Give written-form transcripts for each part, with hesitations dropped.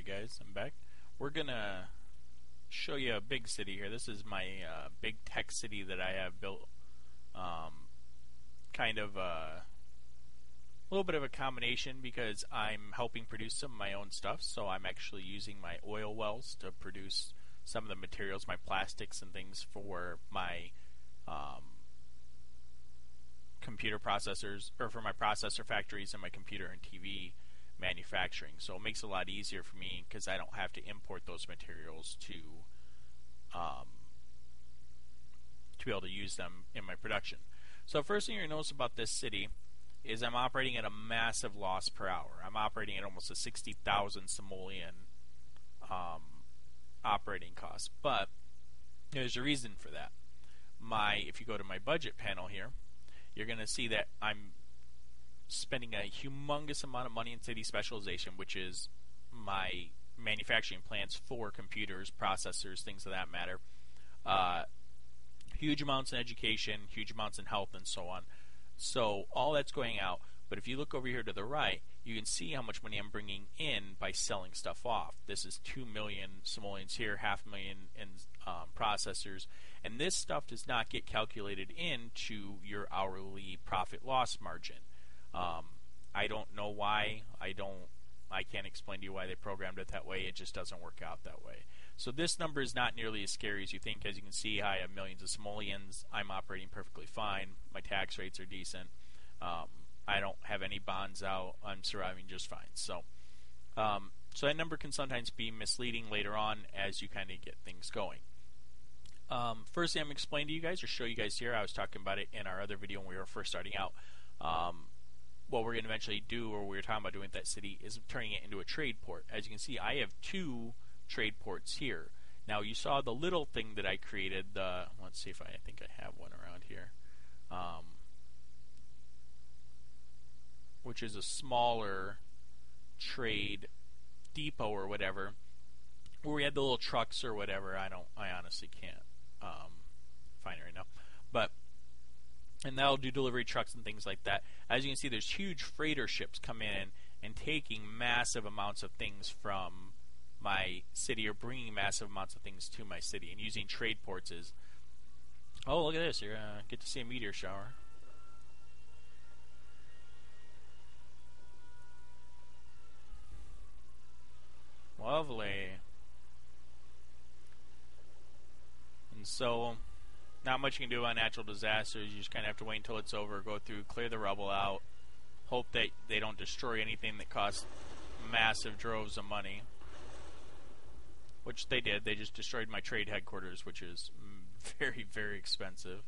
guys, I'm back. We're gonna show you a big city here. This is my big tech city that I have built. Kind of a little bit of a combination because I'm helping produce some of my own stuff. So I'm actually using my oil wells to produce some of the materials, my plastics and things for my computer processors, or for my processor factories and my computer and TV manufacturing. So it makes it a lot easier for me because I don't have to import those materials to be able to use them in my production. So first thing you're going to notice about this city is I'm operating at a massive loss per hour. I'm operating at almost a 60,000 simoleon operating cost. But there's a reason for that. If you go to my budget panel here, you're going to see that I'm spending a humongous amount of money in city specialization, which is my manufacturing plants for computers, processors, things of that matter. Huge amounts in education, huge amounts in health, and so on. So all that's going out. But if you look over here to the right, you can see how much money I'm bringing in by selling stuff off. This is 2 million simoleons here, 500,000 in processors. And this stuff does not get calculated into your hourly profit loss margin. I don't know why. I can't explain to you why they programmed it that way. It just doesn't work out that way. So this number is not nearly as scary as you think. As you can see, I have millions of simoleons. I'm operating perfectly fine. My tax rates are decent. I don't have any bonds out. I'm surviving just fine. So that number can sometimes be misleading later on as you kind of get things going. First thing I'm going to explain to you guys or show you guys here, I was talking about it in our other video when we were first starting out. What we're going to eventually do, or we were talking about doing with that city, is turning it into a trade port. As you can see, I have 2 trade ports here. Now, you saw the little thing that I created. Let's see if I think I have one around here, which is a smaller trade depot or whatever, where we had the little trucks or whatever. I honestly can't find it right now, and that'll do delivery trucks and things like that. As you can see, there's huge freighter ships come in and taking massive amounts of things from my city, or bringing massive amounts of things to my city, and using trade ports is... Oh, look at this. You're going to get to see a meteor shower. Lovely. And so, not much you can do about natural disasters. You just kind of have to wait until it's over, go through, clear the rubble out, hope that they don't destroy anything that costs massive droves of money. Which they did. They just destroyed my trade headquarters, which is very, very expensive.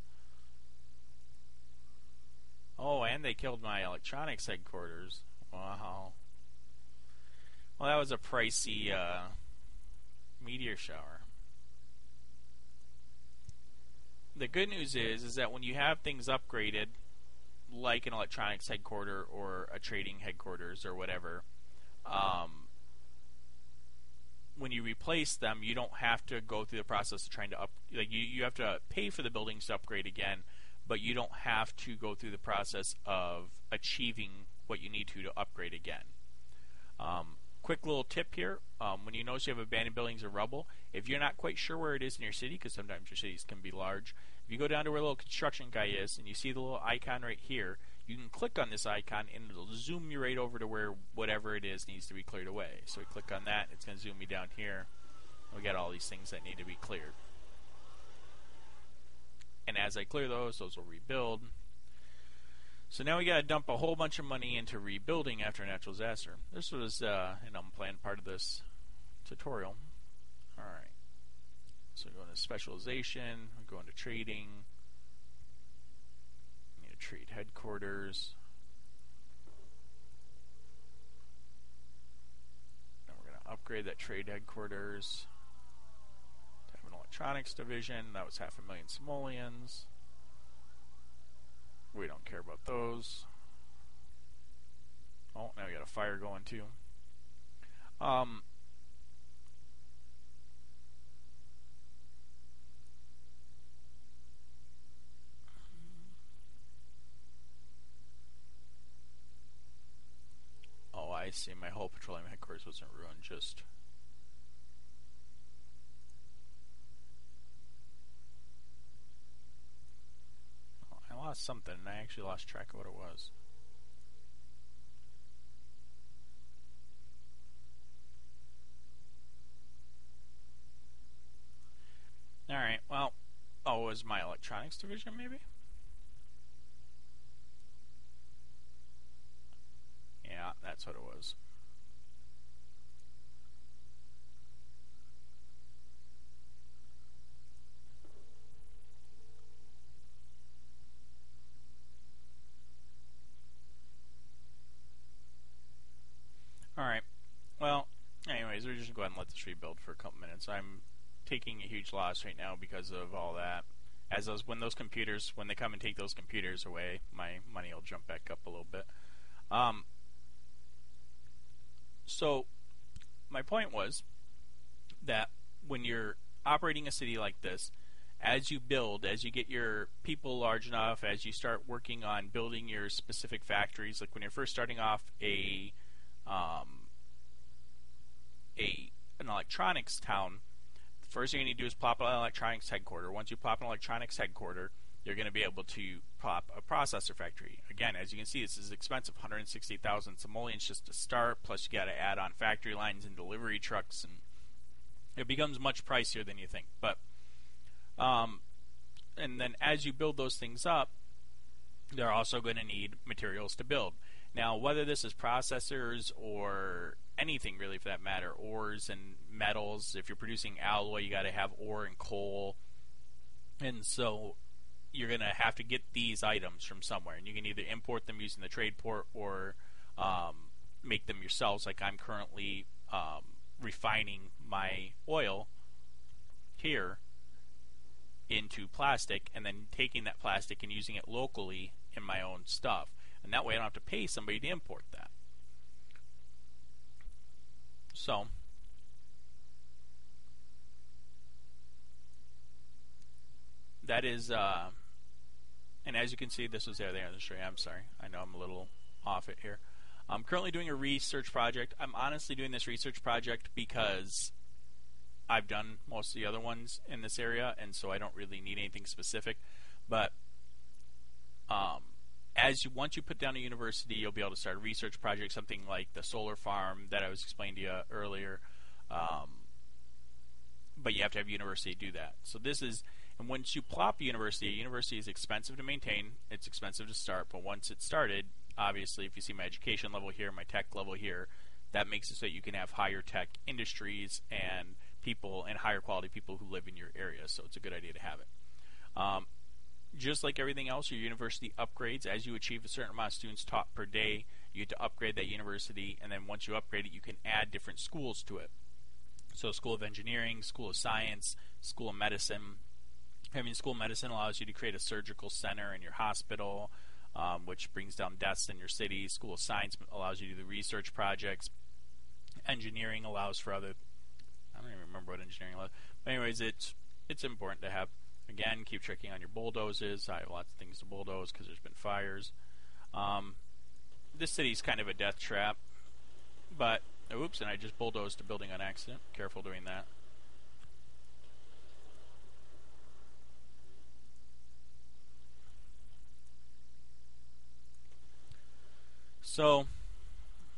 Oh, and they killed my electronics headquarters. Wow. Well, that was a pricey meteor shower. The good news is that when you have things upgraded, like an electronics headquarters or a trading headquarters or whatever, when you replace them, you don't have to go through the process of trying to you have to pay for the buildings to upgrade again, but you don't have to go through the process of achieving what you need to upgrade again. Quick little tip here, when you notice you have abandoned buildings or rubble, if you're not quite sure where it is in your city, because sometimes your cities can be large, if you go down to where the little construction guy is and you see the little icon right here, you can click on this icon and it'll zoom you right over to where whatever it is needs to be cleared away. So we click on that, it's going to zoom me down here. We got all these things that need to be cleared. And as I clear those will rebuild. So now we got to dump a whole bunch of money into rebuilding after a natural disaster. This was an unplanned part of this tutorial. Alright. So we go into specialization, we go into trading. We need to trade headquarters. Now we're going to upgrade that trade headquarters to have an electronics division. That was 500,000 simoleons. We don't care about those. Oh, now we got a fire going too. Oh, I see. My whole petroleum headquarters wasn't ruined, just lost something, and I actually lost track of what it was. Alright, well, oh, it was my electronics division, maybe? Yeah, that's what it was. Alright, well, anyways, we're just going to go ahead and let this rebuild for a couple minutes. I'm taking a huge loss right now because of all that. When they come and take those computers away, my money will jump back up a little bit. So my point was that when you're operating a city like this, as you build, as you get your people large enough, as you start working on building your specific factories, like when you're first starting off an electronics town, the first thing you need to do is plop an electronics headquarters. Once you plop an electronics headquarters, you're going to be able to plop a processor factory. Again, as you can see, this is expensive, $160,000 simoleons just to start, plus you got to add on factory lines and delivery trucks, and it becomes much pricier than you think. But and then as you build those things up, they're also going to need materials to build. Now, whether this is processors or anything really for that matter, ores and metals, if you're producing alloy, you got to have ore and coal. And so you're going to have to get these items from somewhere. And you can either import them using the trade port or make them yourselves, like I'm currently refining my oil here into plastic and then taking that plastic and using it locally in my own stuff. And that way I don't have to pay somebody to import that. So that is and as you can see, this was there on the stream. I'm sorry, I know I'm a little off it here. I'm currently doing a research project. I'm honestly doing this research project because I've done most of the other ones in this area, and so I don't really need anything specific. But once you put down a university, you'll be able to start a research project, something like the solar farm that I was explaining to you earlier. But you have to have a university to do that. So this is, and once you plop a university is expensive to maintain, it's expensive to start, but once it's started, obviously, if you see my education level here, my tech level here, that makes it so that you can have higher tech industries and people and higher quality people who live in your area. So it's a good idea to have it. Just like everything else, your university upgrades as you achieve a certain amount of students taught per day. You have to upgrade that university, and then once you upgrade it, you can add different schools to it. So School of Engineering, School of Science, School of Medicine. School of Medicine allows you to create a surgical center in your hospital, which brings down deaths in your city. School of Science allows you to do the research projects. Engineering allows for other, I don't even remember what engineering allows. But anyways, it's important to have. Again, keep checking on your bulldozers. I have lots of things to bulldoze because there's been fires. This city's kind of a death trap, but oops, and I just bulldozed a building on accident. Careful doing that. So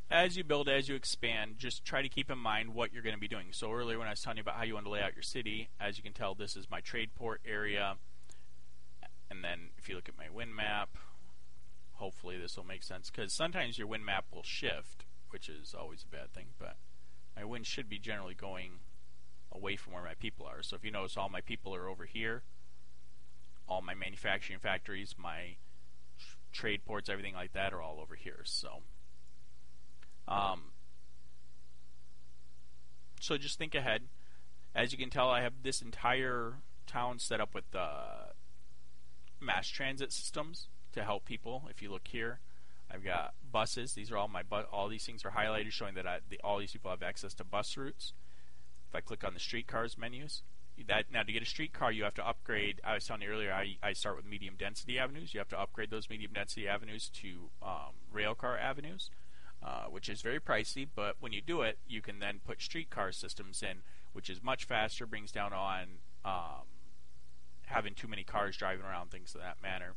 as you build, as you expand, just try to keep in mind what you're going to be doing. So earlier when I was telling you about how you want to lay out your city, as you can tell, this is my trade port area. And then if you look at my wind map, hopefully this will make sense, because sometimes your wind map will shift, which is always a bad thing, but my wind should be generally going away from where my people are. So if you notice, all my people are over here. All my manufacturing factories, my trade ports, everything like that are all over here. So just think ahead. As you can tell, I have this entire town set up with mass transit systems to help people. If you look here, I've got buses. These are all these things are highlighted, showing that all these people have access to bus routes. If I click on the streetcars menus, now to get a streetcar, you have to upgrade. I was telling you earlier, I start with medium density avenues. You have to upgrade those medium density avenues to railcar avenues. Which is very pricey, but when you do it, you can then put streetcar systems in, which is much faster, brings down on having too many cars driving around, things of that manner.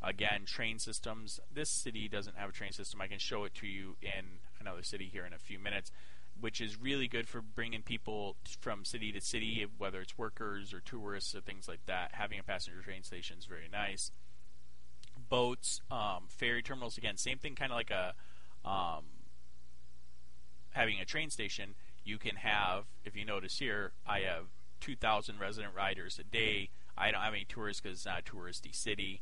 Again, train systems. This city doesn't have a train system. I can show it to you in another city here in a few minutes, which is really good for bringing people from city to city, whether it's workers or tourists or things like that. Having a passenger train station is very nice. Boats, ferry terminals, again, same thing, kind of like a having a train station. You can have, if you notice here, I have 2,000 resident riders a day. I don't have any tourists because it's not a touristy city.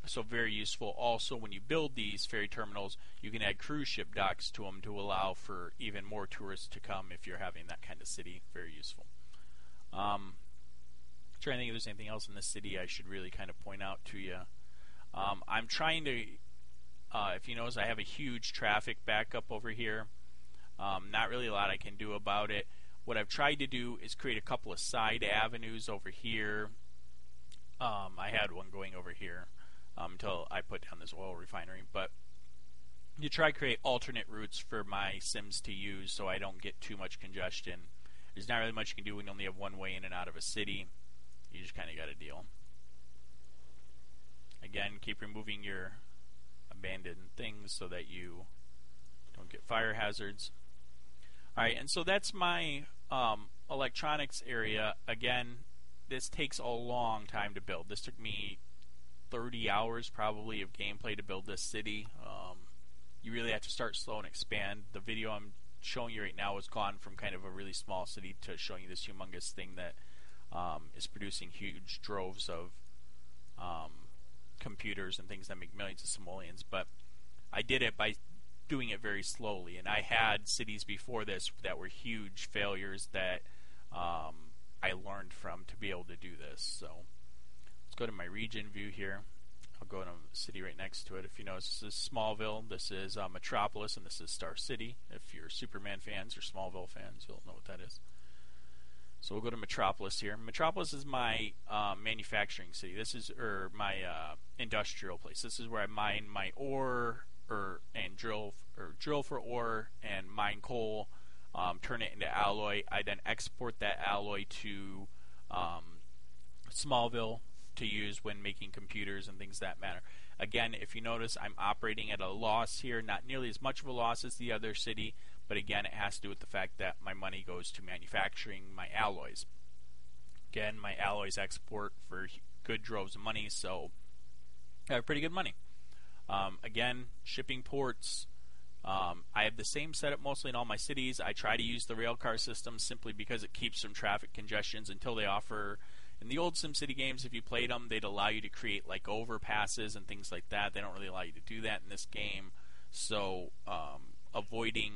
So very useful. Also, when you build these ferry terminals, you can add cruise ship docks to them to allow for even more tourists to come if you're having that kind of city. Very useful. Trying to think if there's anything else in this city I should really kind of point out to you. I'm trying to, if you notice, I have a huge traffic backup over here. Not really a lot I can do about it. What I've tried to do is create a couple of side avenues over here. I had one going over here until I put down this oil refinery. But you try to create alternate routes for my Sims to use so I don't get too much congestion. There's not really much you can do when you only have one way in and out of a city. You just kind of got to deal. Again, keep removing your abandoned things so that you don't get fire hazards. Alright, and so that's my electronics area. Again, this takes a long time to build. This took me 30 hours probably of gameplay to build this city. You really have to start slow and expand. The video I'm showing you right now has gone from kind of a really small city to showing you this humongous thing that is producing huge droves of computers and things that make millions of simoleons. But I did it by doing it very slowly, and I had cities before this that were huge failures that I learned from to be able to do this. So let's go to my region view here. I'll go to the city right next to it. If you notice, this is Smallville, this is Metropolis, and this is Star City. If you're Superman fans or Smallville fans, you'll know what that is. So we'll go to Metropolis here. Metropolis is my manufacturing city. This is my industrial place. This is where I mine my ore and drill for ore and mine coal, turn it into alloy. I then export that alloy to Smallville to use when making computers and things that matter. Again, if you notice, I'm operating at a loss here, not nearly as much of a loss as the other city, but again, it has to do with the fact that my money goes to manufacturing my alloys. Again, my alloys export for good droves of money, so I have pretty good money. Again, shipping ports. I have the same setup mostly in all my cities. I try to use the railcar system simply because it keeps some traffic congestions until they offer. In the old SimCity games, if you played them, they'd allow you to create like overpasses and things like that. They don't really allow you to do that in this game. So avoiding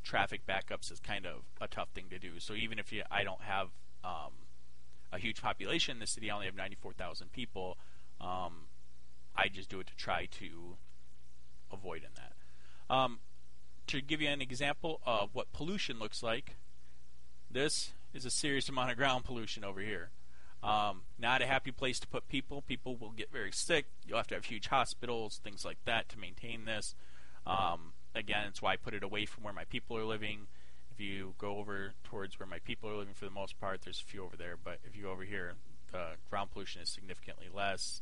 traffic backups is kind of a tough thing to do. So even if I don't have a huge population in the city, I only have 94,000 people, I just do it to try to avoid in that. To give you an example of what pollution looks like, this is a serious amount of ground pollution over here. Not a happy place to put people. People will get very sick. You'll have to have huge hospitals, things like that to maintain this. Again, it's why I put it away from where my people are living. If you go over towards where my people are living, for the most part, there's a few over there, but if you go over here, the ground pollution is significantly less.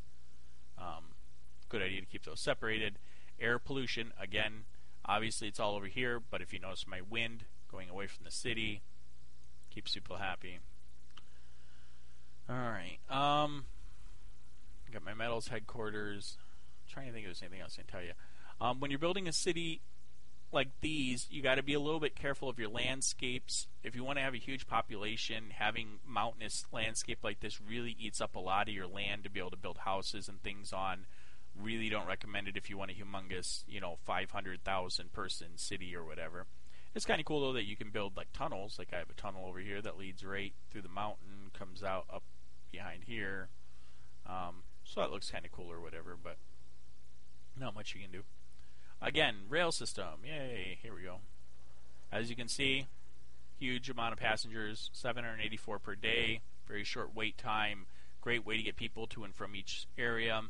Good idea to keep those separated. Air pollution, again, obviously it's all over here, but if you notice my wind going away from the city, keeps people happy. Alright, got my metals headquarters. I'm trying to think if there's anything else I can tell you. When you're building a city like these, you got to be a little bit careful of your landscapes. If you want to have a huge population, having mountainous landscape like this really eats up a lot of your land to be able to build houses and things on. Really don't recommend it if you want a humongous, 500,000 person city or whatever. It's kind of cool though that you can build like tunnels. Like I have a tunnel over here that leads right through the mountain, comes out up behind here. So that looks kind of cool or whatever, but not much you can do. Again, rail system. Yay, here we go. As you can see, huge amount of passengers, 784 per day, very short wait time, great way to get people to and from each area.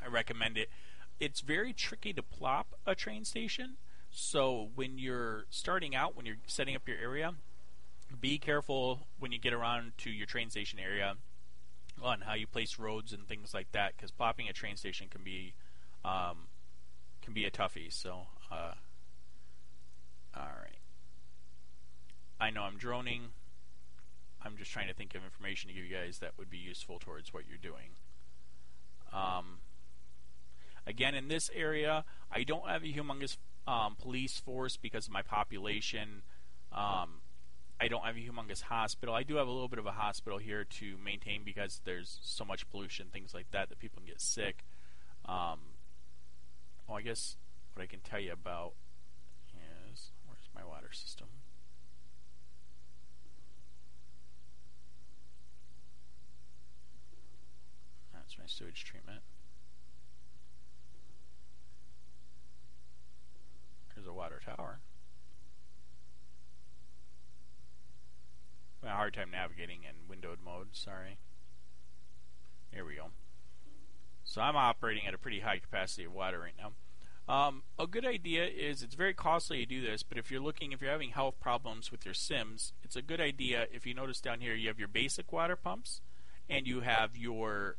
I recommend it. It's very tricky to plop a train station, so when you're starting out, when you're setting up your area, be careful when you get around to your train station area. on how you place roads and things like that, because plopping a train station can be a toughie. So, all right. I know I'm droning. I'm just trying to think of information to give you guys that would be useful towards what you're doing. Again, in this area, I don't have a humongous police force because of my population. I don't have a humongous hospital. I do have a little bit of a hospital here to maintain because there's so much pollution, things like that people can get sick. Well, I guess what I can tell you about is, where's my water system? That's my sewage treatment. There's a water tower. I'm having a hard time navigating in windowed mode, sorry. Here we go. So I'm operating at a pretty high capacity of water right now. A good idea is, it's very costly to do this, but if you're having health problems with your Sims, it's a good idea. If you notice down here, you have your basic water pumps, and you have your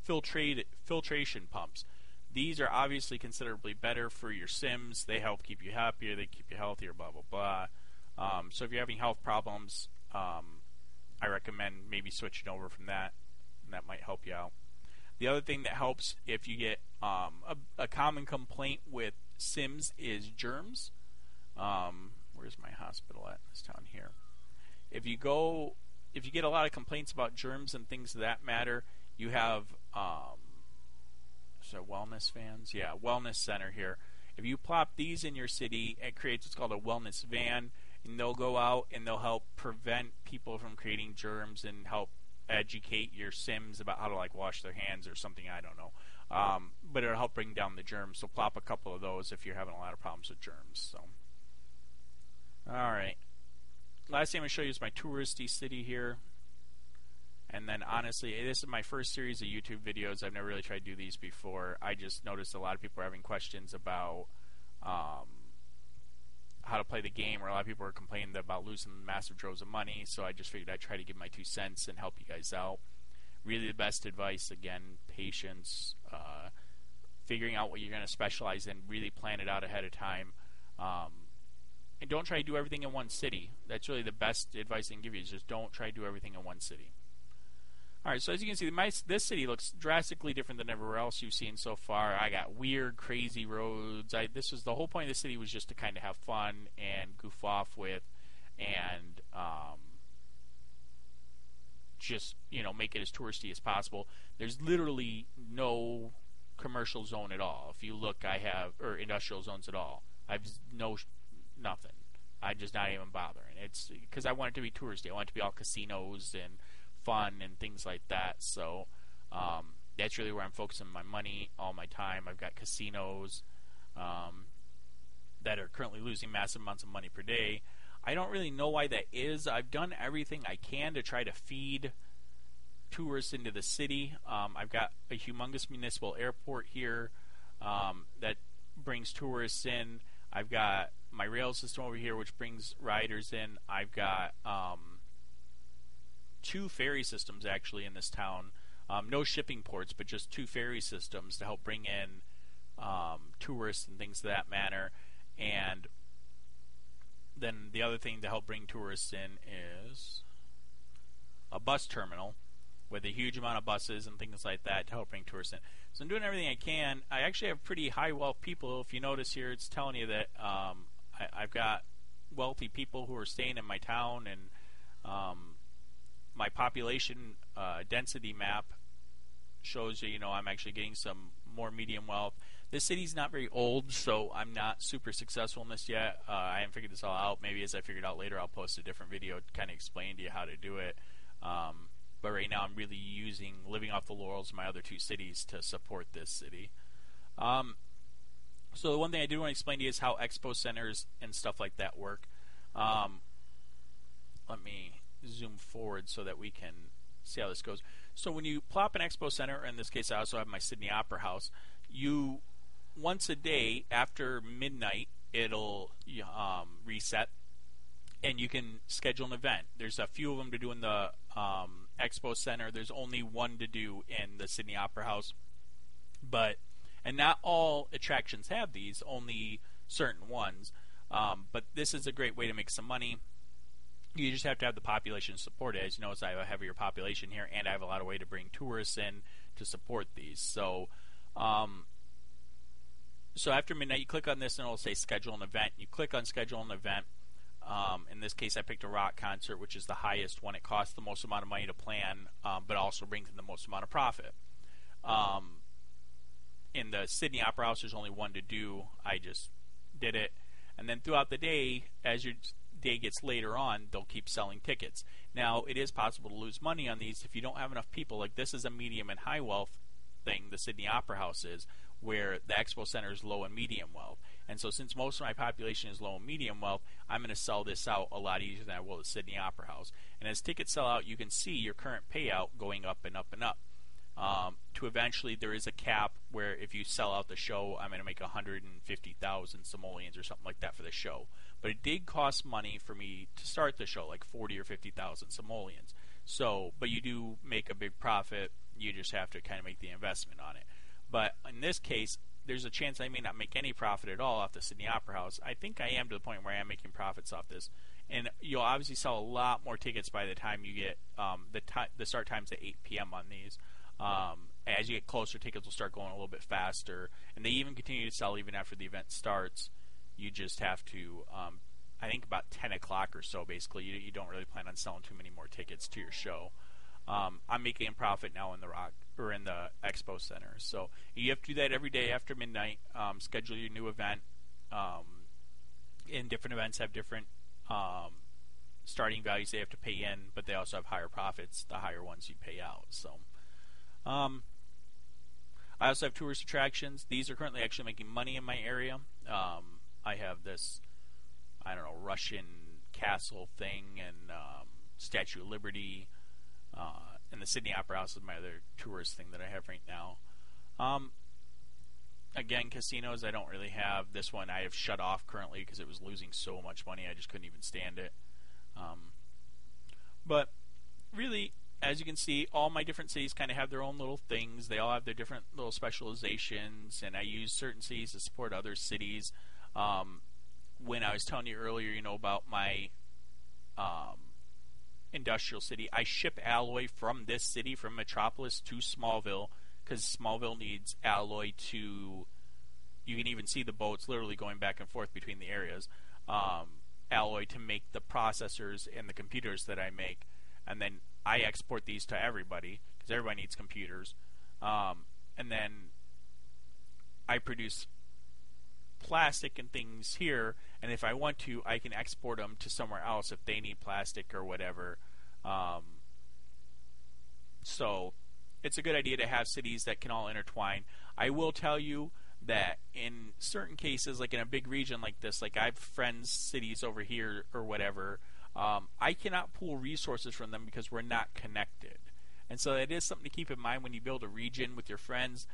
filtration pumps. These are obviously considerably better for your Sims. They help keep you happier, they keep you healthier, blah, blah, blah. So if you're having health problems, I recommend maybe switching over from that, and that might help you out. The other thing that helps if you get a common complaint with Sims is germs. Where's my hospital at in this town here? If you get a lot of complaints about germs and things of that matter, you have so wellness vans? Yeah, wellness center here. If you plop these in your city, it creates what's called a wellness van, and they'll go out and they'll help prevent people from creating germs and help educate your Sims about how to wash their hands or something, I don't know. But it'll help bring down the germs, so plop a couple of those if you're having a lot of problems with germs. So, alright. Last thing I'm going to show you is my touristy city here. And then honestly, this is my first series of YouTube videos. I've never really tried to do these before. I just noticed a lot of people are having questions about how to play the game, or a lot of people are complaining about losing massive droves of money, so I just figured I'd try to give my 2 cents and help you guys out. Really the best advice, again, patience, figuring out what you're going to specialize in, really plan it out ahead of time, and don't try to do everything in one city. That's really the best advice I can give you, is just don't try to do everything in one city. Alright, so as you can see, this city looks drastically different than everywhere else you've seen so far. I got weird, crazy roads. This was the whole point of the city, was just to kind of have fun and goof off with, and just, make it as touristy as possible. There's literally no commercial zone at all. If you look, or industrial zones at all. I've nothing. I'm just not even bothering. It's because I want it to be touristy. I want it to be all casinos and fun and things like that. So that's really where I'm focusing my money, all my time. I've got casinos that are currently losing massive amounts of money per day. I don't really know why that is. I've done everything I can to try to feed tourists into the city. I've got a humongous municipal airport here that brings tourists in. I've got my rail system over here, which brings riders in. I've got 2 ferry systems actually in this town. No shipping ports, but just 2 ferry systems to help bring in tourists and things of that manner. And then the other thing to help bring tourists in is a bus terminal with a huge amount of buses and things like that to help bring tourists in. So I'm doing everything I can. I actually have pretty high wealth people. If you notice here, it's telling you that I've got wealthy people who are staying in my town, and my population density map shows you, I'm actually getting some more medium wealth. This city's not very old, so I'm not super successful in this yet. I haven't figured this all out. Maybe as I figure it out later, I'll post a different video to kind of explain to you how to do it. But right now I'm really living off the laurels of my other 2 cities to support this city. So the one thing I do want to explain to you is how Expo Centers and stuff like that work. Let me zoom forward so that we can see how this goes. So when you plop an Expo Center, in this case I also have my Sydney Opera House, once a day after midnight it'll reset, and you can schedule an event. There's a few of them to do in the Expo Center. There's only one to do in the Sydney Opera House, and not all attractions have these, only certain ones. But this is a great way to make some money. You just have to have the population to support it. As you notice, I have a heavier population here, and I have a lot of way to bring tourists in to support these. So after midnight, you click on this, and it'll say schedule an event. You click on schedule an event. In this case, I picked a rock concert, which is the highest one. It costs the most amount of money to plan, but also brings in the most amount of profit. In the Sydney Opera House, there's only one to do. I just did it. And then throughout the day, as your day gets later on, they'll keep selling tickets. Now, it is possible to lose money on these if you don't have enough people. Like, this is a medium and high wealth thing, the Sydney Opera House is, where the Expo Center is low and medium wealth. And so since most of my population is low and medium wealth, I'm going to sell this out a lot easier than I will at Sydney Opera House. And as tickets sell out, you can see your current payout going up and up and up. To eventually, there is a cap where if you sell out the show, I'm going to make 150,000 simoleons or something like that for the show. But it did cost money for me to start the show, like 40 or 50,000 simoleons. So, but you do make a big profit. You just have to kind of make the investment on it. But in this case, there's a chance I may not make any profit at all off the Sydney Opera House. I think I am to the point where I am making profits off this. And you'll obviously sell a lot more tickets by the time you get the start times at 8 p.m. on these. As you get closer, tickets will start going a little bit faster, and they even continue to sell even after the event starts. You just have to, I think about 10 o'clock or so, basically, you don't really plan on selling too many more tickets to your show. I'm making a profit now in the Expo Center, so you have to do that every day after midnight. Schedule your new event. And different events have different starting values they have to pay in, but they also have higher profits the higher ones you pay out. So. I also have tourist attractions. These are currently actually making money in my area. I have this, Russian castle thing and Statue of Liberty. And the Sydney Opera House is my other tourist thing that I have right now. Again, casinos I don't really have. This one I have shut off currently because it was losing so much money I just couldn't even stand it. But really, as you can see, all my different cities kind of have their own little things. They all have their different little specializations, and I use certain cities to support other cities. When I was telling you earlier, about my industrial city, I ship alloy from this city, from Metropolis to Smallville, because Smallville needs alloy to, you can even see the boats literally going back and forth between the areas, alloy to make the processors and the computers that I make, and then I export these to everybody because everybody needs computers, and then I produce plastic and things here, and if I want to, I can export them to somewhere else if they need plastic or whatever. So it's a good idea to have cities that can all intertwine. I will tell you that in certain cases, like in a big region like this, like I have friends' cities over here or whatever, I cannot pool resources from them because we're not connected. And so it is something to keep in mind when you build a region with your friends.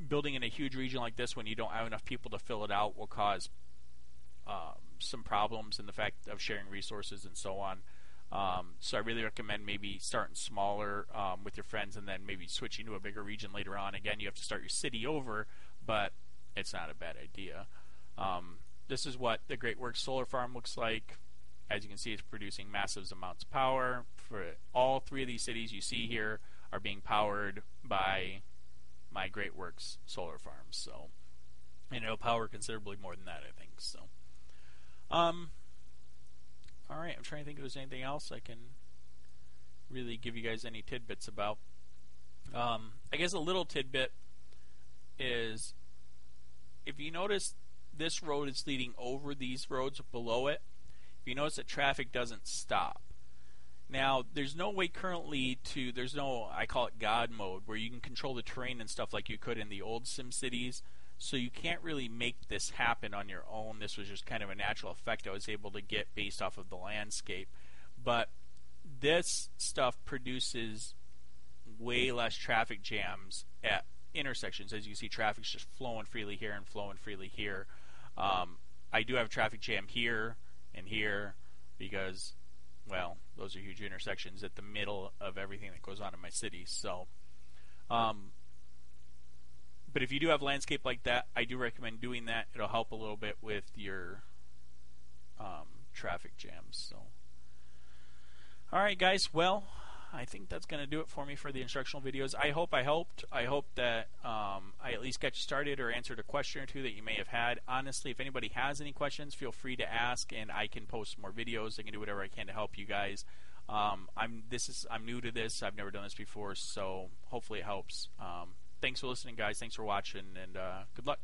Building in a huge region like this when you don't have enough people to fill it out will cause some problems in the fact of sharing resources and so on. So I really recommend maybe starting smaller with your friends and then maybe switching to a bigger region later on. Again, you have to start your city over, but it's not a bad idea. This is what the Great Works Solar Farm looks like. As you can see, it's producing massive amounts of power. For all three of these cities you see here are being powered by my Great Works Solar Farms. So, and it'll power considerably more than that, I think. So, all right. I'm trying to think if there's anything else I can really give you guys any tidbits about. I guess a little tidbit is, if you notice, this road is leading over these roads below it. If you notice that traffic doesn't stop. Now, there's no way currently to, there's no, I call it God mode, where you can control the terrain and stuff like you could in the old SimCities. So you can't really make this happen on your own. This was just kind of a natural effect I was able to get based off of the landscape. But this stuff produces way less traffic jams at intersections. As you see, traffic's just flowing freely here and flowing freely here. I do have a traffic jam here and here because well, those are huge intersections at the middle of everything that goes on in my city. So, but if you do have landscape like that, I do recommend doing that. It'll help a little bit with your traffic jams. So, all right, guys. Well, I think that's going to do it for me for the instructional videos. I hope I helped. I hope that I at least got you started or answered a question or two that you may have had. Honestly, if anybody has any questions, feel free to ask, and I can post more videos. I can do whatever I can to help you guys. I'm new to this. I've never done this before, so hopefully it helps. Thanks for listening, guys. Thanks for watching, and good luck.